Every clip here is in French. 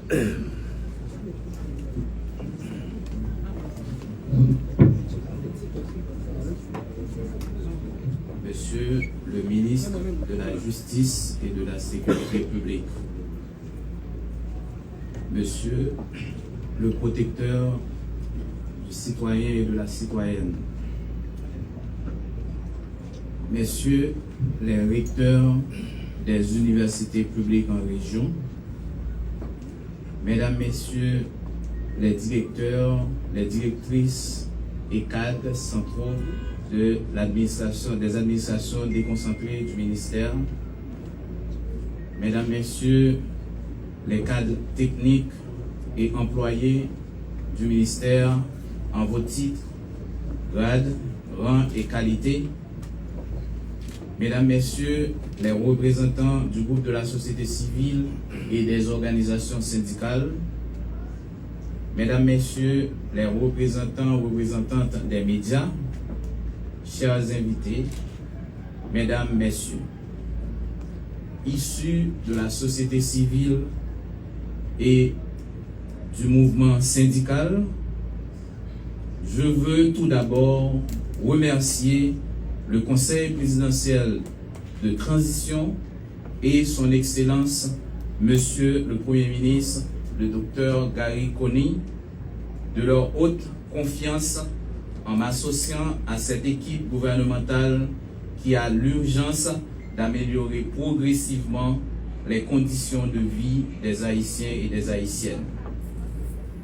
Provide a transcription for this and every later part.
Monsieur le ministre de la Justice et de la Sécurité publique, Monsieur le protecteur du citoyen et de la citoyenne, Messieurs les recteurs des universités publiques en région, Mesdames, Messieurs les directeurs, les directrices et cadres centraux de l'administration, des administrations déconcentrées du ministère, Mesdames, Messieurs les cadres techniques et employés du ministère en vos titres, grades, rangs et qualités, Mesdames, Messieurs les représentants du groupe de la société civile et des organisations syndicales, Mesdames, Messieurs les représentantes des médias, chers invités, Mesdames, Messieurs, issus de la société civile et du mouvement syndical, je veux tout d'abord remercier le Conseil présidentiel de transition et son Excellence, Monsieur le Premier ministre, le Dr Gary Coney, de leur haute confiance en m'associant à cette équipe gouvernementale qui a l'urgence d'améliorer progressivement les conditions de vie des Haïtiens et des Haïtiennes.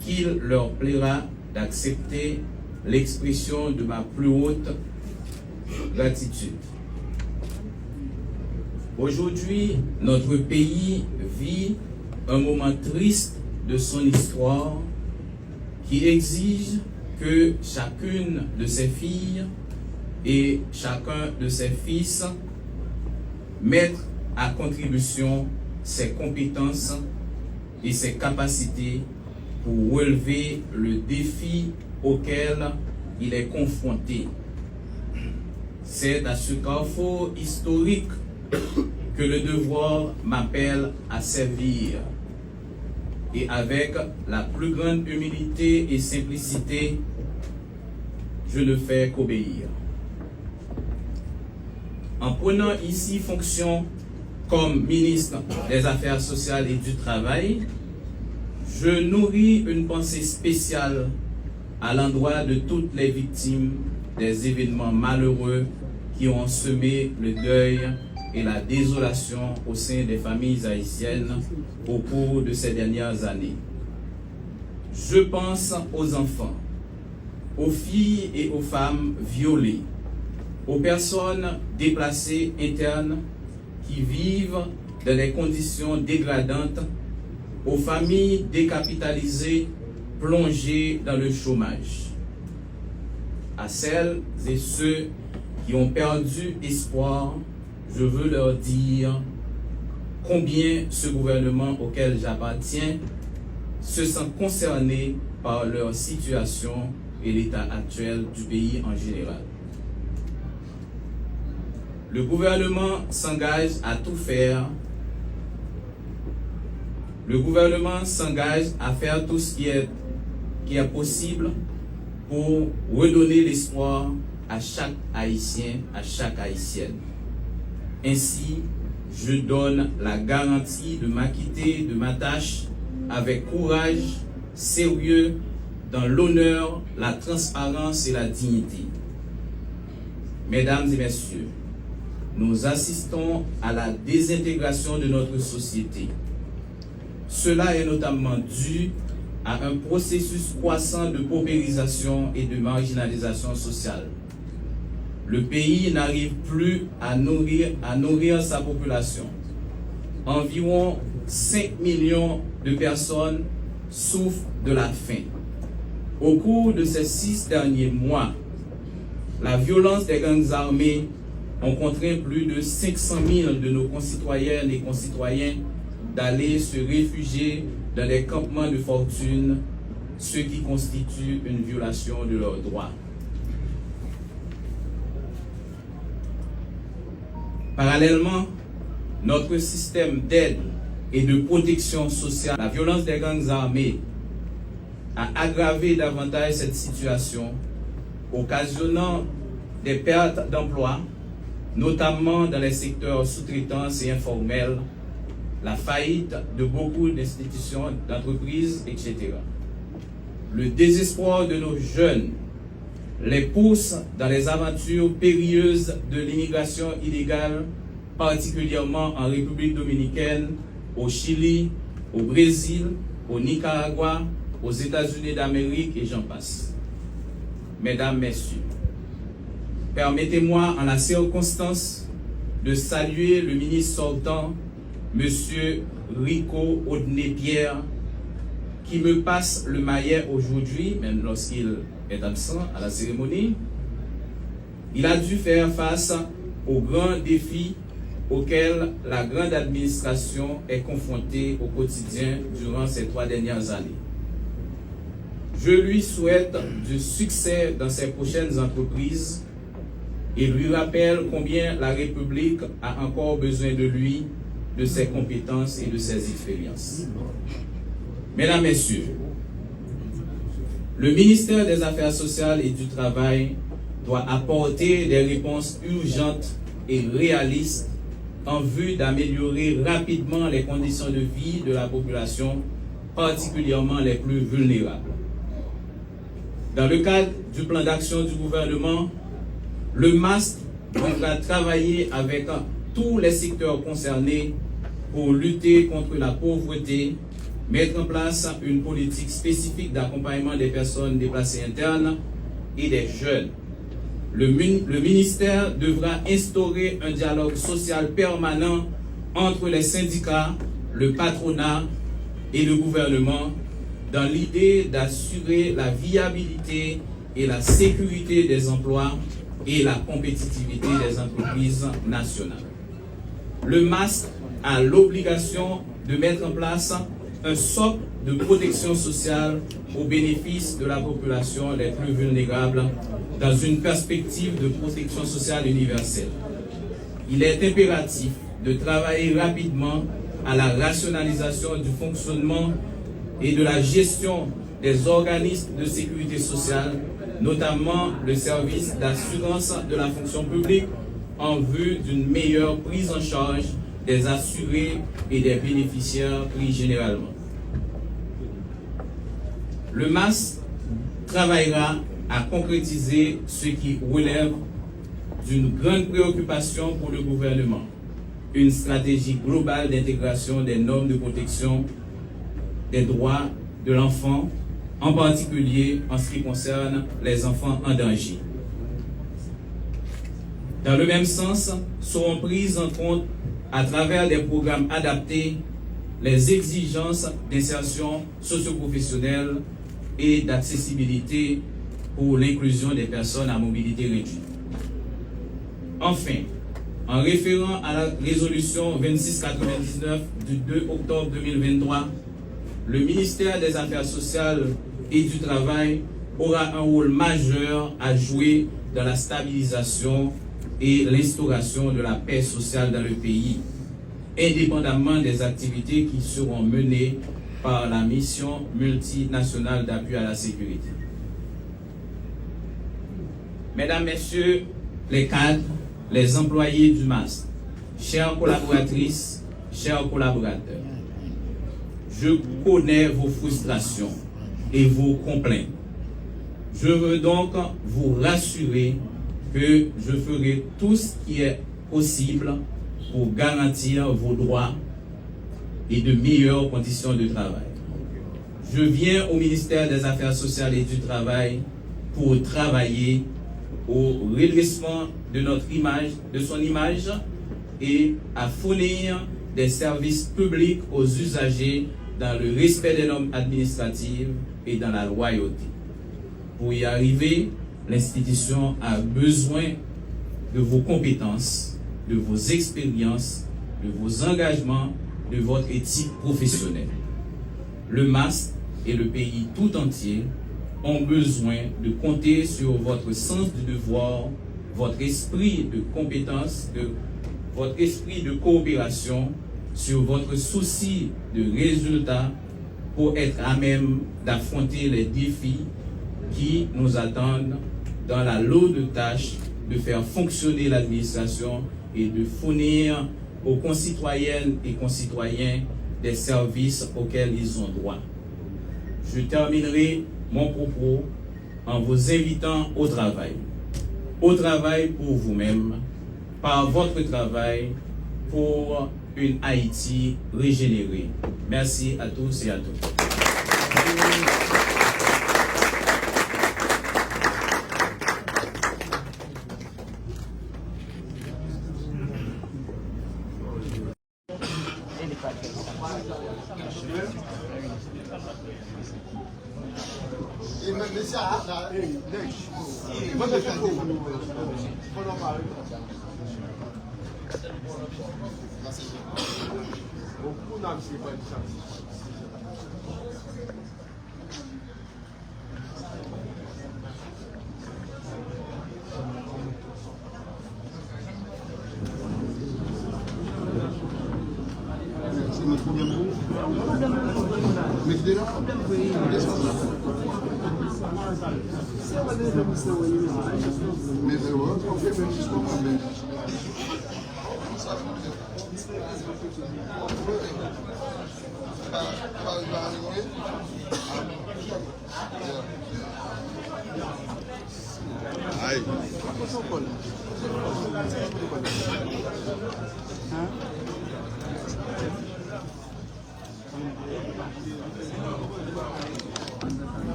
Qu'il leur plaira d'accepter l'expression de ma plus haute gratitude. Aujourd'hui, notre pays vit un moment triste de son histoire qui exige que chacune de ses filles et chacun de ses fils mettent à contribution ses compétences et ses capacités pour relever le défi auquel il est confronté. C'est à ce carrefour historique que le devoir m'appelle à servir. Et avec la plus grande humilité et simplicité, je ne fais qu'obéir. En prenant ici fonction comme ministre des Affaires sociales et du Travail, je nourris une pensée spéciale à l'endroit de toutes les victimes des événements malheureux qui ont semé le deuil et la désolation au sein des familles haïtiennes au cours de ces dernières années. Je pense aux enfants, aux filles et aux femmes violées, aux personnes déplacées internes qui vivent dans des conditions dégradantes, aux familles décapitalisées plongées dans le chômage. À celles et ceux qui ont perdu espoir, je veux leur dire combien ce gouvernement auquel j'appartiens se sent concerné par leur situation et l'état actuel du pays en général. Le gouvernement s'engage à tout faire. Le gouvernement s'engage à faire tout ce qui est possible pour redonner l'espoir à chaque Haïtien, à chaque Haïtienne. Ainsi, je donne la garantie de m'acquitter de ma tâche avec courage, sérieux, dans l'honneur, la transparence et la dignité. Mesdames et messieurs, nous assistons à la désintégration de notre société. Cela est notamment dû à un processus croissant de paupérisation et de marginalisation sociale. Le pays n'arrive plus à nourrir sa population. Environ 5 millions de personnes souffrent de la faim. Au cours de ces 6 derniers mois, la violence des gangs armés ont contraint plus de 500 000 de nos concitoyennes et concitoyens d'aller se réfugier dans des campements de fortune, ce qui constitue une violation de leurs droits. Parallèlement, notre système d'aide et de protection sociale. La violence des gangs armés a aggravé davantage cette situation, occasionnant des pertes d'emplois, notamment dans les secteurs sous-traitance et informels, la faillite de beaucoup d'institutions, d'entreprises, etc. Le désespoir de nos jeunes les pousse dans les aventures périlleuses de l'immigration illégale, particulièrement en République dominicaine, au Chili, au Brésil, au Nicaragua, aux États-Unis d'Amérique et j'en passe. Mesdames, Messieurs, permettez-moi en la circonstance de saluer le ministre sortant, M. Rico Audené-Pierre, qui me passe le maillet aujourd'hui, même lorsqu'il est absent à la cérémonie. Il a dû faire face aux grands défis auxquels la grande administration est confrontée au quotidien durant ces 3 dernières années. Je lui souhaite du succès dans ses prochaines entreprises et lui rappelle combien la République a encore besoin de lui, de ses compétences et de ses expériences. Mesdames, Messieurs, le ministère des Affaires sociales et du Travail doit apporter des réponses urgentes et réalistes en vue d'améliorer rapidement les conditions de vie de la population, particulièrement les plus vulnérables. Dans le cadre du plan d'action du gouvernement, le MAST devra travailler avec tous les secteurs concernés pour lutter contre la pauvreté, mettre en place une politique spécifique d'accompagnement des personnes déplacées internes et des jeunes. Le ministère devra instaurer un dialogue social permanent entre les syndicats, le patronat et le gouvernement dans l'idée d'assurer la viabilité et la sécurité des emplois et la compétitivité des entreprises nationales. Le MAST a l'obligation de mettre en place un socle de protection sociale au bénéfice de la population les plus vulnérables dans une perspective de protection sociale universelle. Il est impératif de travailler rapidement à la rationalisation du fonctionnement et de la gestion des organismes de sécurité sociale, notamment le service d'assurance de la fonction publique, en vue d'une meilleure prise en charge des assurés et des bénéficiaires pris généralement. Le MAS travaillera à concrétiser ce qui relève d'une grande préoccupation pour le gouvernement, une stratégie globale d'intégration des normes de protection des droits de l'enfant, en particulier en ce qui concerne les enfants en danger. Dans le même sens, seront prises en compte à travers des programmes adaptés les exigences d'insertion socio-professionnelle et d'accessibilité pour l'inclusion des personnes à mobilité réduite. Enfin, en référant à la résolution 2699 du 2 octobre 2023, le ministère des Affaires sociales et du Travail aura un rôle majeur à jouer dans la stabilisation et l'instauration de la paix sociale dans le pays, indépendamment des activités qui seront menées par la mission multinationale d'appui à la sécurité. Mesdames, Messieurs les cadres, les employés du MAST, chères collaboratrices, chers collaborateurs, je connais vos frustrations et vos complaintes. Je veux donc vous rassurer que je ferai tout ce qui est possible pour garantir vos droits et de meilleures conditions de travail. Je viens au ministère des Affaires sociales et du Travail pour travailler au redressement de notre image, de son image, et à fournir des services publics aux usagers dans le respect des normes administratives et dans la loyauté. Pour y arriver, l'institution a besoin de vos compétences, de vos expériences, de vos engagements, de votre éthique professionnelle. Le MAST et le pays tout entier ont besoin de compter sur votre sens du devoir, votre esprit de compétence, votre esprit de coopération sur votre souci de résultat pour être à même d'affronter les défis qui nous attendent dans la lourde tâche de faire fonctionner l'administration et de fournir aux concitoyennes et concitoyens des services auxquels ils ont droit. Je terminerai mon propos en vous invitant au travail. Au travail pour vous-même, par votre travail pour une Haïti régénérée. Merci à tous et à toutes.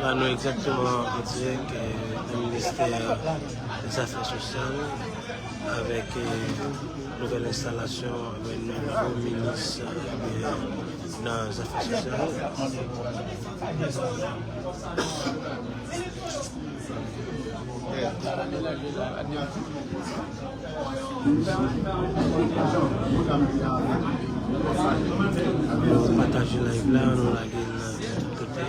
Là, nous exactement dire que le ministère des Affaires sociales, avec une nouvelle installation, avec un nouveau ministre dans les Affaires sociales. Nous partageons la live là, nous la gagnons de l'autre côté.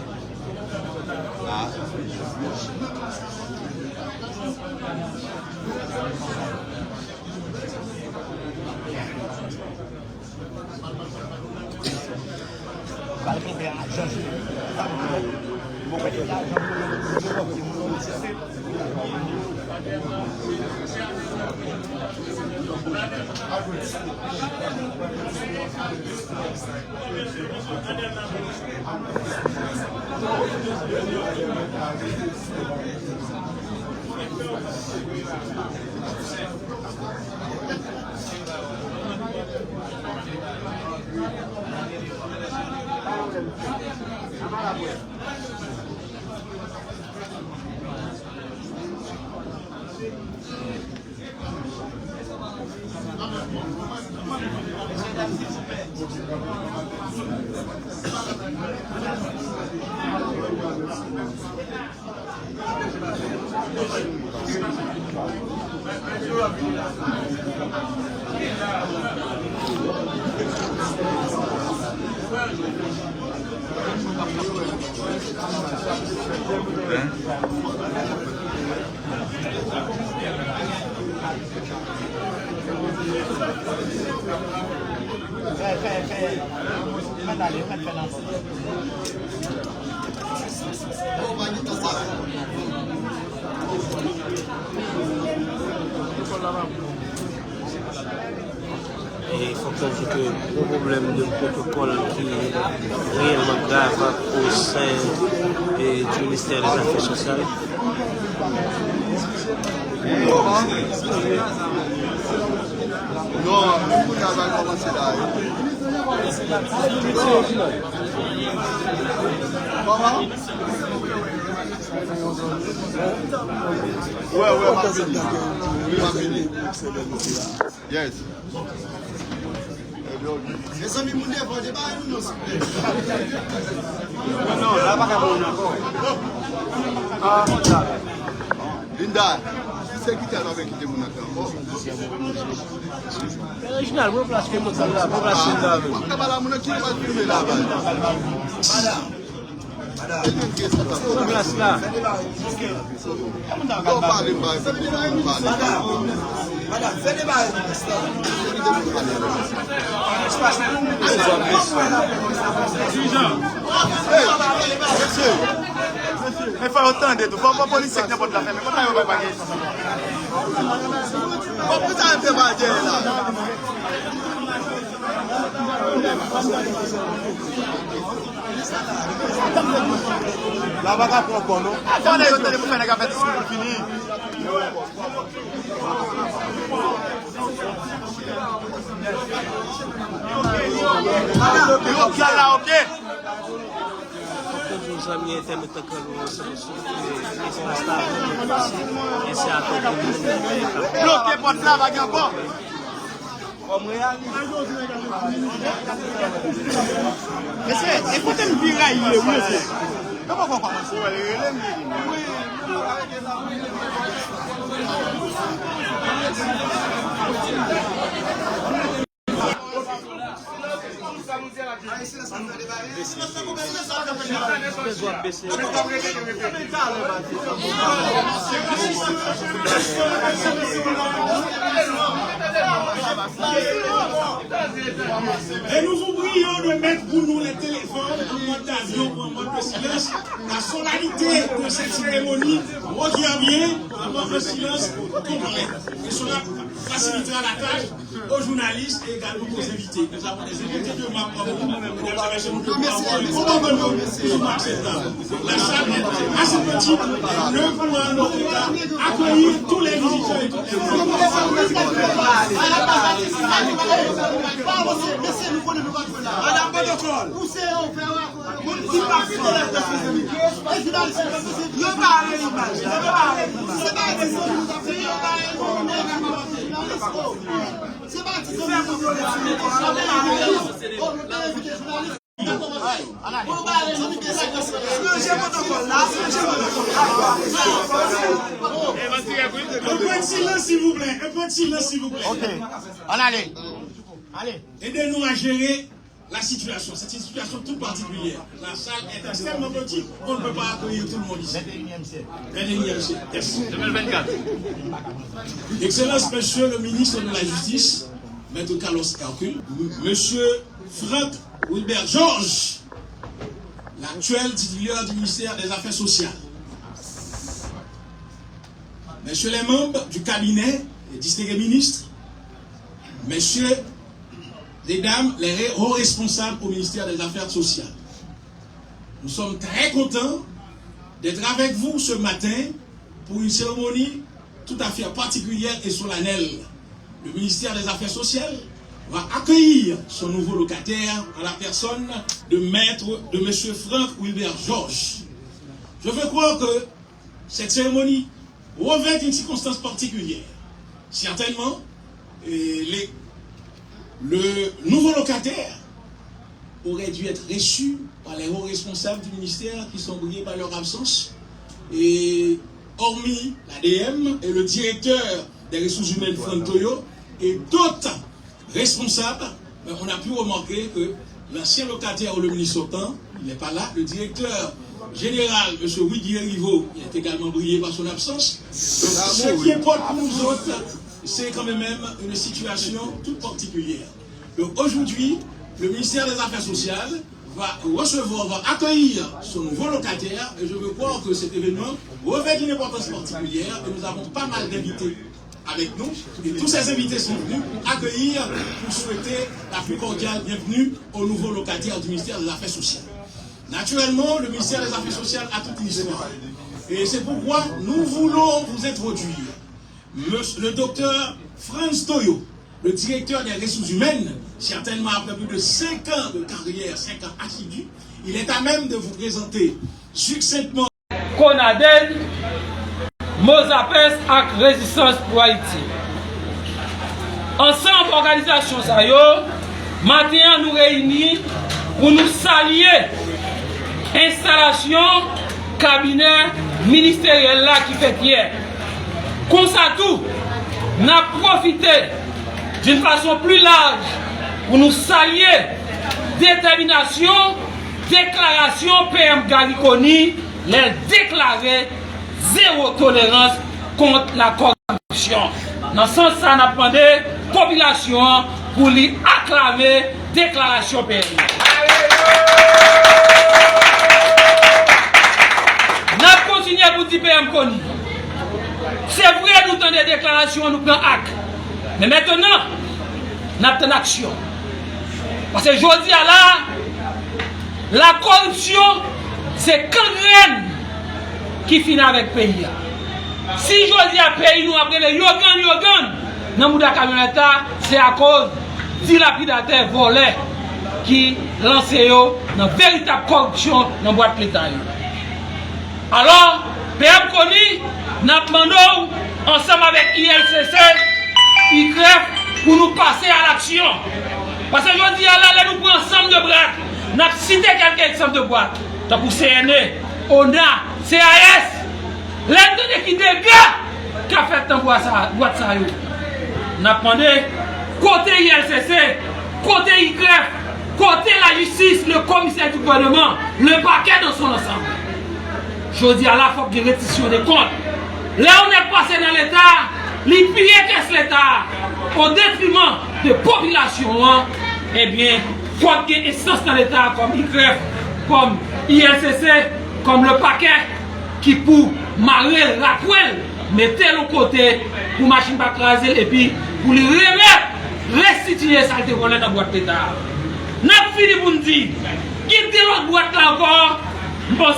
Et il faut qu'on dise que le problème de protocole qui est réellement grave au sein du ministère des Affaires sociales. Non, nous avons commencé là. Comment? Ouais, ma fini. Yes. Les amis, vous ne voulez pas nous. Non, là, pas qu'à Linda, c'est qui t'a avec qui mon account? Original, vous placez que vous avez là, vous placez là. On va la monnaie qui va filmer là-bas. Il faut entendre tout. Faut pas police qui n'importe la fin. Mais comment on va pas gagner? Là, on va pas prendre non? Attendez, attendez, vous faites un café de fini. Ok, là, ok. Nos amis internautes que nous sommes et c'est à tout le monde. Bloqué pour ça, va encore. Monsieur, écoutez le virage, il est où, monsieur? Comment on va commencer? Et nous vous prions de mettre pour nous les téléphones en mode d'avion ou en mode de silence. La solennité de cette cérémonie revient bien en mode de silence complet. Et cela facilitera la tâche aux journalistes et également aux invités. Nous avons des invités de ma part. La salle est assez petite. Le gouvernement accueillir tous les visiteurs et toutes Un peu de silence s'il vous plaît, un peu de silence s'il vous plaît. Ok, on allez. Allez. Aidez-nous à gérer la situation. C'est une situation toute particulière. La salle est extrêmement petite, on ne peut pas accueillir tout le monde ici. 21e siècle. 21e siècle, yes. 2024. Excellence, monsieur le ministre de la Justice, Maître Carlos Hercule, monsieur Franck Wilbert Georges, l'actuel titulaire du ministère des Affaires sociales, messieurs les membres du cabinet des distingués ministres, messieurs et dames, les hauts responsables au ministère des Affaires sociales. Nous sommes très contents d'être avec vous ce matin pour une cérémonie tout à fait particulière et solennelle. Le ministère des Affaires sociales va accueillir son nouveau locataire en la personne de M. Franck Wilbert Georges. Je veux croire que cette cérémonie revêt une circonstance particulière. Certainement, le nouveau locataire aurait dû être reçu par les hauts responsables du ministère qui sont brouillés par leur absence. Et hormis l'ADM et le directeur des ressources humaines, Franck Toyo, et d'autres responsables, on a pu remarquer que l'ancien locataire ou le ministre sortant, il n'est pas là. Le directeur général, M. Widier Riveau, il est également brouillé par son absence. Donc, ce qui importe pour nous autres, c'est quand même une situation toute particulière. Donc aujourd'hui, le ministère des Affaires sociales va recevoir, va accueillir son nouveau locataire, et je veux croire que cet événement revêt une importance particulière, et nous avons pas mal d'invités avec nous, et tous ces invités sont venus pour accueillir, pour souhaiter la plus cordiale bienvenue au nouveau locataire du ministère des Affaires sociales. Naturellement, le ministère des Affaires sociales a toute une histoire, et c'est pourquoi nous voulons vous introduire le docteur Franck Toyo, le directeur des ressources humaines, certainement après plus de 5 ans de carrière, 5 ans assidus, il est à même de vous présenter succinctement Conaden, Mozapes et Résistance pour Haïti. Ensemble, organisation Sayo, maintenant nous réunis pour nous saluer installation cabinet ministériel là qui fait hier. Comme ça tout, nous avons profité d'une façon plus large pour nous saluer détermination déclaration PM Gariconi, les déclarer zéro tolérance contre la corruption. Dans ce sens, ça n'a pas demandé population pour lui acclamer déclaration PM. Nous continuons pour dire PM Koni. C'est vrai, nous avons des déclarations, nous prenons acte. Mais maintenant, nous avons une action. Parce que je dis à la corruption, c'est gangrène qui finit avec le pays. Si je dis à pays, nous après les yogan, dans le camionnette, c'est à cause du lapidateur volé qui lance une véritable corruption dans la boîte de l'État. Alors, PM Koni, nous demandons ensemble avec ILCC, ICREF, pour nous passer à l'action. Parce que je dis à là, nous prenons ensemble de bras. Nous avons cité quelques exemples de boîtes. Donc pour CNE, ONA, CAS, l'un qui dégâts qui a fait dans boîte ça. Nous avons demandé côté ILCC, côté ICREF, côté la justice, le commissaire du gouvernement, le paquet dans son ensemble. Je dis à la fois de rétition des comptes. Là, on est passé dans l'État, les piller qu'est-ce l'État, au détriment de la population. Eh bien, il faut qu'il y ait une instance dans l'État comme ICREF, comme ILCC, comme le paquet qui pour marrer la poêle, mettez le côté pour machine pas craser et puis pour lui remettre, restituer ça qui est volé dans la boîte d'État. Nous avons fini pour nous dire, quittez l'autre boîte là encore. Je pense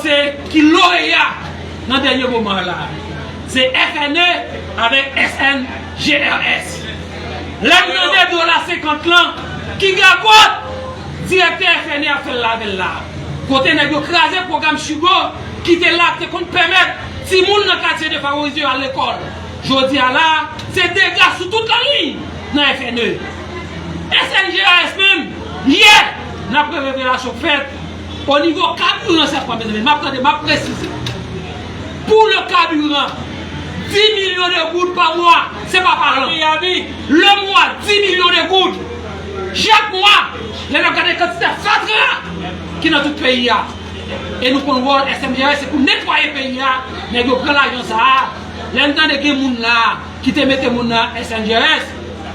qu'il lauréat dans le dernier moment là. C'est FNE avec SNGRS. L'un de $50 qui gagote, directeur FNE a fait la veille là. Côté n'a crasé le programme Chugo qui était là pour permettre si les gens dans le quartier défavorisé à l'école. Je dis à là, c'est des gars sur toute la ligne dans FNE. SNGRS même, hier, nous avons révélation faite. Au niveau carburant, c'est pas bien. Je précise. Pour le carburant, 10 millions de gouttes par mois, c'est pas par an. Le mois, 10 millions de gouttes. Chaque mois, les gens ont des quantités fatras qui dans tout le pays. Et nous prenons le SMGS, c'est pour nettoyer le pays. Mais nous prenons l'argent ça. L'entend de gens là qui te mettent mon SNGS,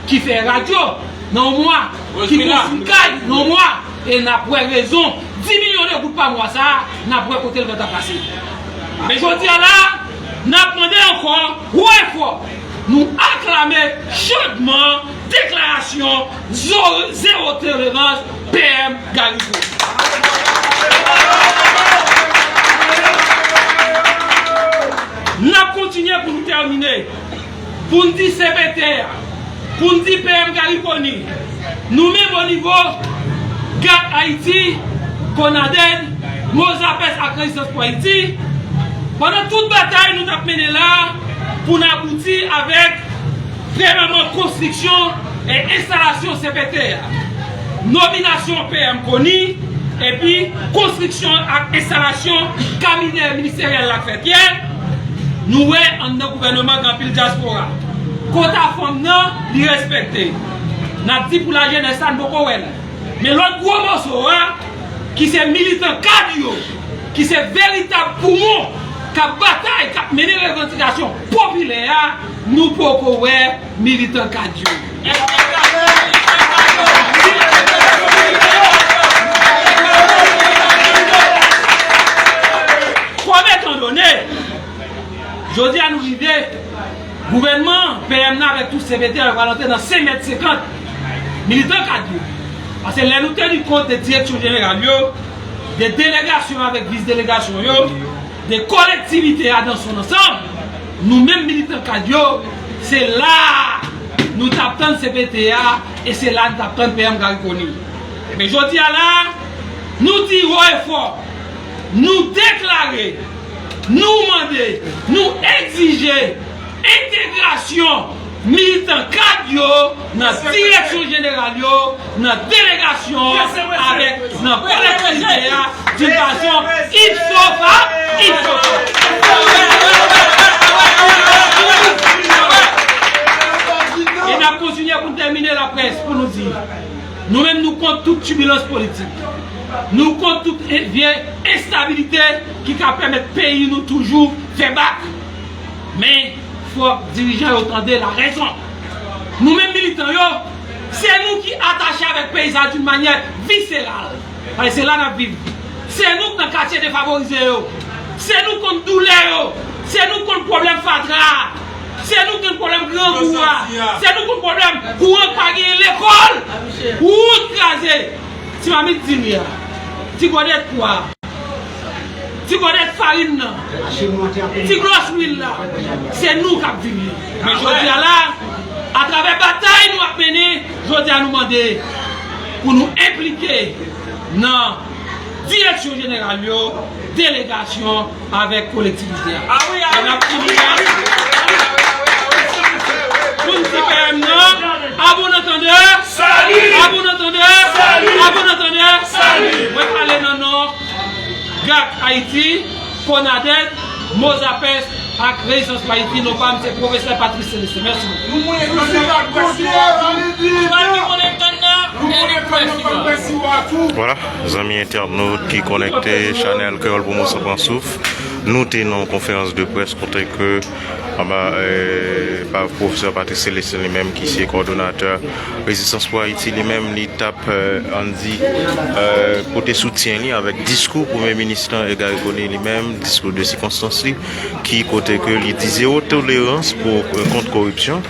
qui fait radio, non moi, qui fait une caille, non moi. Et n'a pas raison. 10 millions de gouttes par mois, ça, n'a pas côté le temps passé. Mais je dis là, n'a demandé encore, ouais, fort, nous acclamer chaudement déclaration zéro tolérance PM Gariconi. N'a continué pour nous terminer, pour nous dire CBT, pour nous dire PM Gariconi, nous-mêmes au niveau GAT Haïti, Conaden, Mozapes à Christophe pour Haïti. Pendant toute bataille, nous avons mené là pour nous aboutir avec premièrement construction et installation CPT. Nomination PM Koni et puis construction et installation cabinet ministériel la fête. Nous sommes en gouvernement dans le diaspora. Quota femme non, il respecté. Nous avons dit pour la jeunesse, ça ne mais l'autre gros morceau, qui c'est militant cardio, qui c'est véritable poumon, qui a bataille, qui a mené les revendications populaires, nous pouvons voir militant cardio. Comme étant donné, je dis à nous arriver, gouvernement, PMNA avec tous ces CBT, va entrer dans 5,50 m, militants cardio. Parce que les nous tenons compte des directions générales, des délégations avec vice-délégations, des collectivités dans son ensemble, nous-mêmes militants cardio, c'est là nous tapons CPTA et c'est là nous tapons PM Gariconi. Mais je dis à là, nous disons et fort, nous déclarer, nous demander, nous exiger intégration militant cardio dans la direction générale, dans la délégation, avec la collectivité, d'une façon il faut. Et nous continuons pour terminer la presse pour nous dire, nous-mêmes nous comptons toute turbulence politique. nous comptons toute vieille instabilité qui permet de pays nous toujours faire bac. Mais il faut que les dirigeants entendent la raison. Nous-mêmes militants, c'est nous qui attachons avec les paysans d'une manière viscérale. C'est là que nous vivons. C'est nous qui dans le quartier défavorisé. C'est nous qui avons douleur. C'est nous qui avons problème fatra. C'est nous qui avons problème grand pouvoir. C'est nous qui avons problème pour payer l'école. Ou écraser. Si ma mère dit, tu connais quoi? Tu connais farine, tu grosse huile là. C'est nous qui avons vivre. Mais je dis là, à travers la bataille nous avons mené, je dis à nous demander pour nous impliquer dans la direction générale, délégation avec collectivité. Ah oui, ah oui. Pour nous PM, à bon entendeur, salut. À bon entendeur, salut. À bon entendeur, salut. Moi, parler dans nos GAC Haïti, Conadette, Mozapes, avec Résistance Haïti, nos femmes, c'est professeur Patrice Célestin. Merci beaucoup. Voilà, les amis internautes qui connectaient Chanel Créole pour moi, ça prend souffle. Nous tenons en conférence de presse contre que par professeur Patrice Célestin lui-même qui est coordonnateur Résistance pour Haïti, lui-même il tape Andy côté soutien avec discours Premier ministre Edgar Gonnet lui-même, discours de circonstance qui côté que il disait haute tolérance pour contre corruption,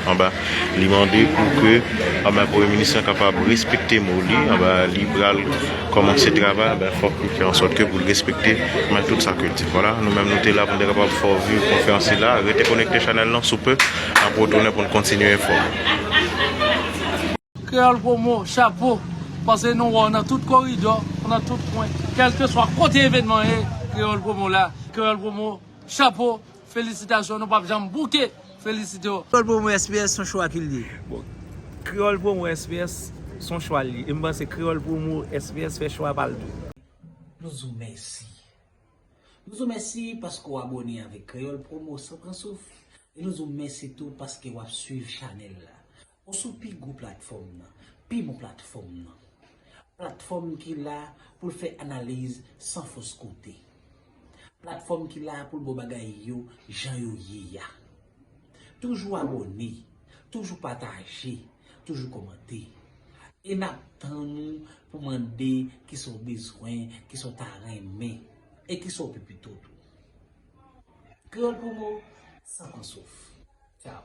il demandait pour que le Premier ministre soit capable de respecter Moli, libéral commencer le travail, il faut qu'il fasse en sorte que pour le respecter toute sa culture. Voilà, nous-mêmes nous sommes là pour être capable de faire vivre la conférence là, rester connecté Chanel là sous peu, pour retourner pour continuer à informer. Créole Promo, chapeau, parce que nous on a tout corridor, on a tout point, quel que soit côté événement, Créole Promo là, Créole Promo, chapeau, félicitations, nous pas jamais bouquet, félicitations. Créole Promo SPS son choix qu'il dit. Créole Promo SPS son choix li. Et moi c'est Créole Promo SPS fait choix par le tout. Nous vous merci. Nous vous merci parce qu'on abonné avec Créole Promo sans prendre souffle. Et nous vous merci tout parce que vous suivez Chanel là. On sous pi gros plateforme là, pi mon plateforme là. Plateforme qui là pour faire analyse sans fausse côté. Plateforme qui là pour le bagay yo, Jean yo ya. Toujours abonné, toujours partager, toujours commenter. Et n'attendons pour demander qui sont besoin, qui sont arrêtés et qui sont plus tout. Créole Promo, sans qu'on souffre. Ciao.